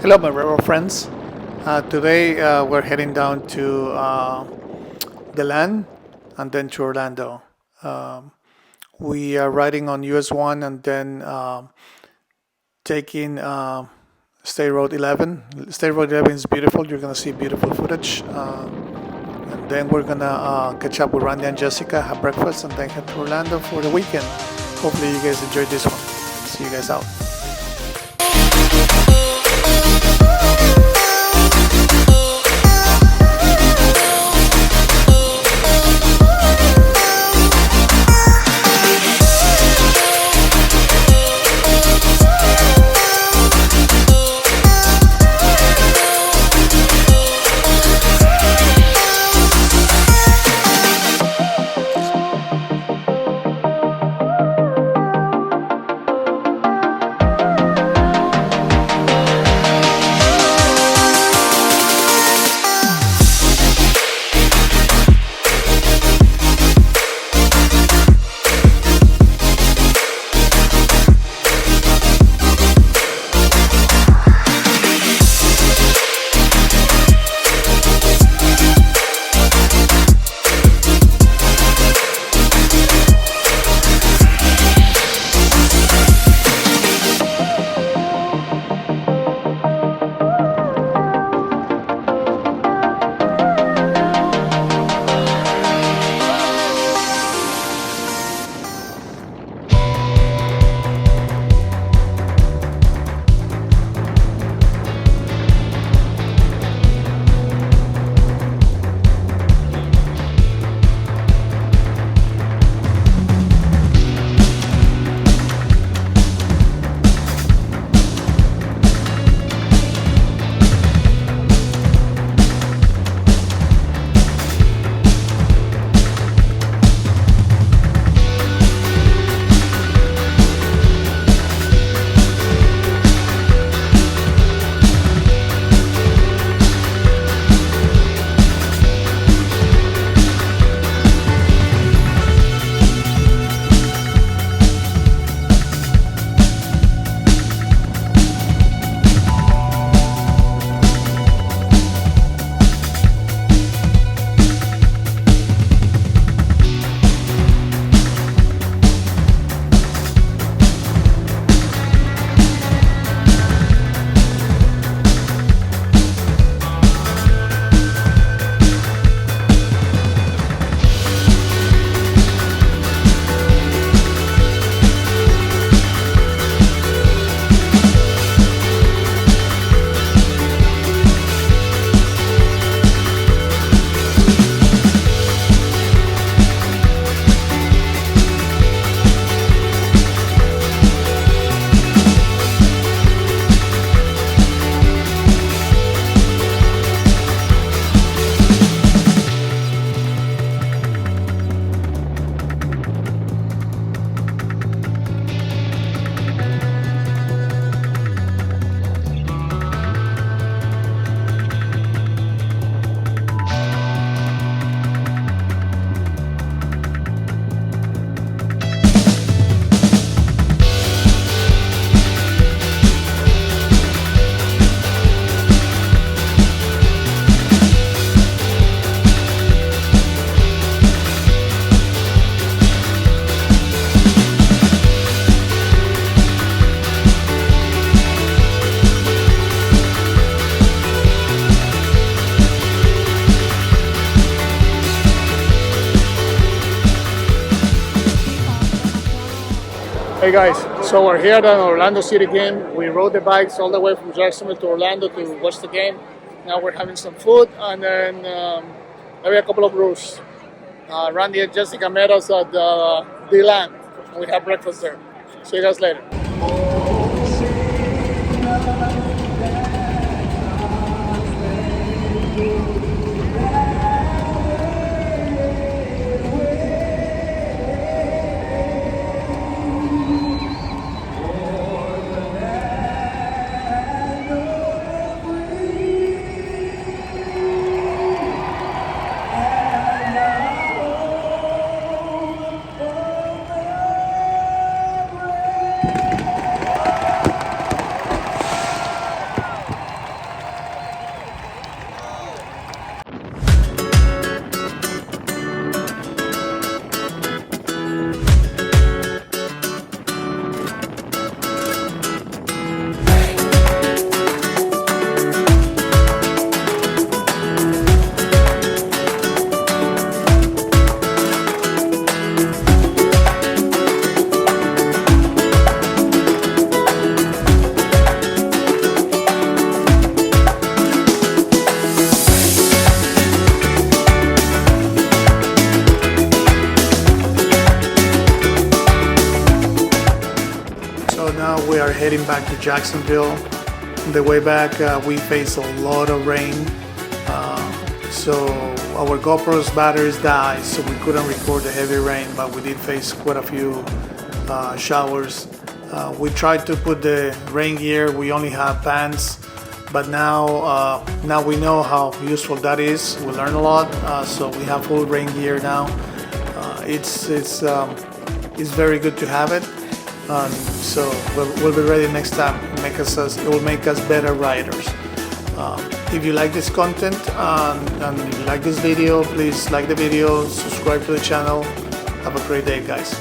Hello, my rebel friends. Today we're heading down to deland and then to Orlando. Um, we are riding on US 1 and then taking State Road 11. State Road 11 is beautiful. You're going to see beautiful footage. And then we're going to catch up with Randy and Jessica, have breakfast, and then head to Orlando for the weekend. Hopefully, you guys enjoyed this one. See you guys out. Hey guys, so we're here at an Orlando City game. We rode the bikes all the way from Jacksonville to Orlando to watch the game. Now we're having some food and then maybe a couple of brews. Randy and Jessica met us at the deland. We had breakfast there. See you guys later. heading back to Jacksonville. On the way back, we faced a lot of rain, so our GoPro's batteries died, so we couldn't record the heavy rain, but we did face quite a few showers. We tried to put the rain gear. We only have pants, but now we know how useful that is. We learned a lot, so we have full rain gear now. It's very good to have it. So we'll be ready next time. It will make us better riders. If you like this content and you like this video, please like the video, subscribe to the channel. Have a great day, guys.